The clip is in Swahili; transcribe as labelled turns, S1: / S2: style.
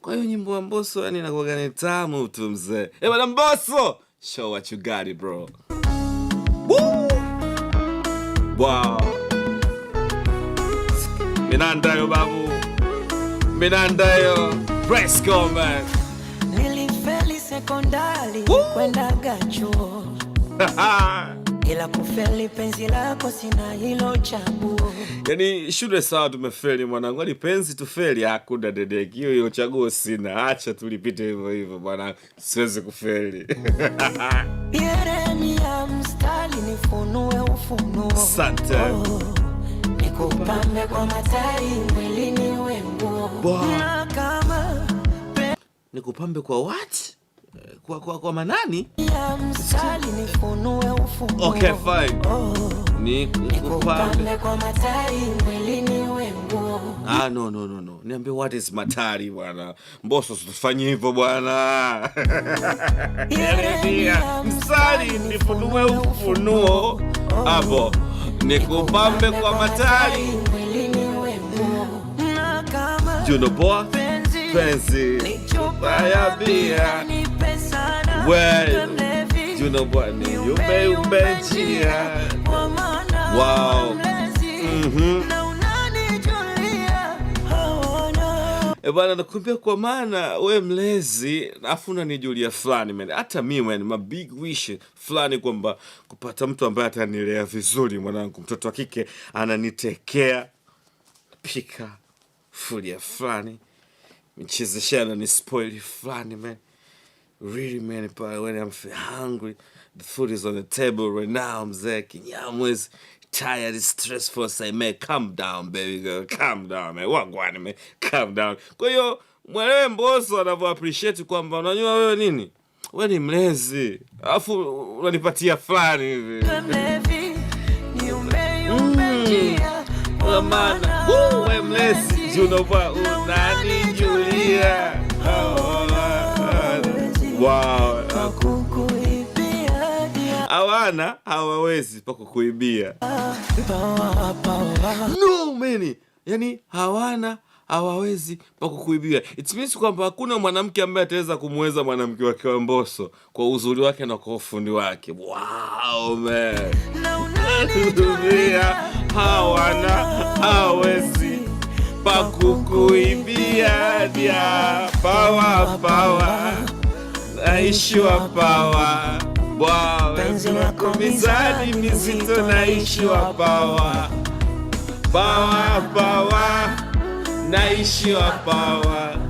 S1: Kwa hiyo nyimbo ya Mbosso yani inakuwa ni tamu tu mzee. Bwana Mbosso, show what you got it, bro. Woo! Wow. Minandayo babu. Minandayo. Press go, man.
S2: Nilifeli sekondari kwenda gachuo. Ila kufeli penzi lako sina hilo chaguo.
S1: Yani shule sawa tumefeli mwanangu, hadi penzi tufeli hakuna dedeki. Hiyo chaguo sina. Acha tulipite hivyo hivyo bwana. Siwezi kufeli.
S2: Yeremia mstari nifunue ufunuo.
S1: Asante.
S2: Nikupambe kwa matari mwilini wenguo. Na kama
S1: nikupambe kwa what? Kwa manani?
S2: Ya mstari nifunue ufunuo.
S1: Okay, fine. Nikupambe
S2: kwa matari mwilini wenguo.
S1: No. Niambie what is matari bwana. Mbosso usifanye hivyo bwana. Yeremia mstari nifunue ufunuo. Hapo. Nikupambe kwa matari
S2: mwilini wenguo. Na kama
S1: Juno boy penzi baya bia well Juno boy ni yumbe njia. Wow. Bwana nakuambia kwa maana we mlezi afu unanijulia fulani man. Hata mimi man, my big wish fulani kwamba kupata mtu ambaye atanilea vizuri mwanangu. Mtoto wa kike ananitekea, pika fulia fulani, mchezeshana ni spoil fulani man. Really man, when I'm hungry, the food is on the table right now mzee. Kinyamwezi tired, stressful, say man, calm down baby girl, calm down man. Wagwani man, calm down. Kwa hiyo mwelewe Mbosso anavyo appreciate kwamba unajua wewe nini? Wewe ni mlezi. Alafu unanipatia fulani hivi. Maana wewe mlezi Juno boy unanijulia. Wow. Hawana hawawezi pa kukuibia. No man. Yani hawana hawawezi pa kukuibia. It means kwamba hakuna mwanamke ambaye ataweza kumweza mwanamke wake wa Mbosso kwa uzuri wake na kwa ufundi wake. Wow man. Hawana hawawezi pa kukuibia. Dia power naishiwa power. Wow, penzi lako mizani mizito naishiwa power, naishiwa power.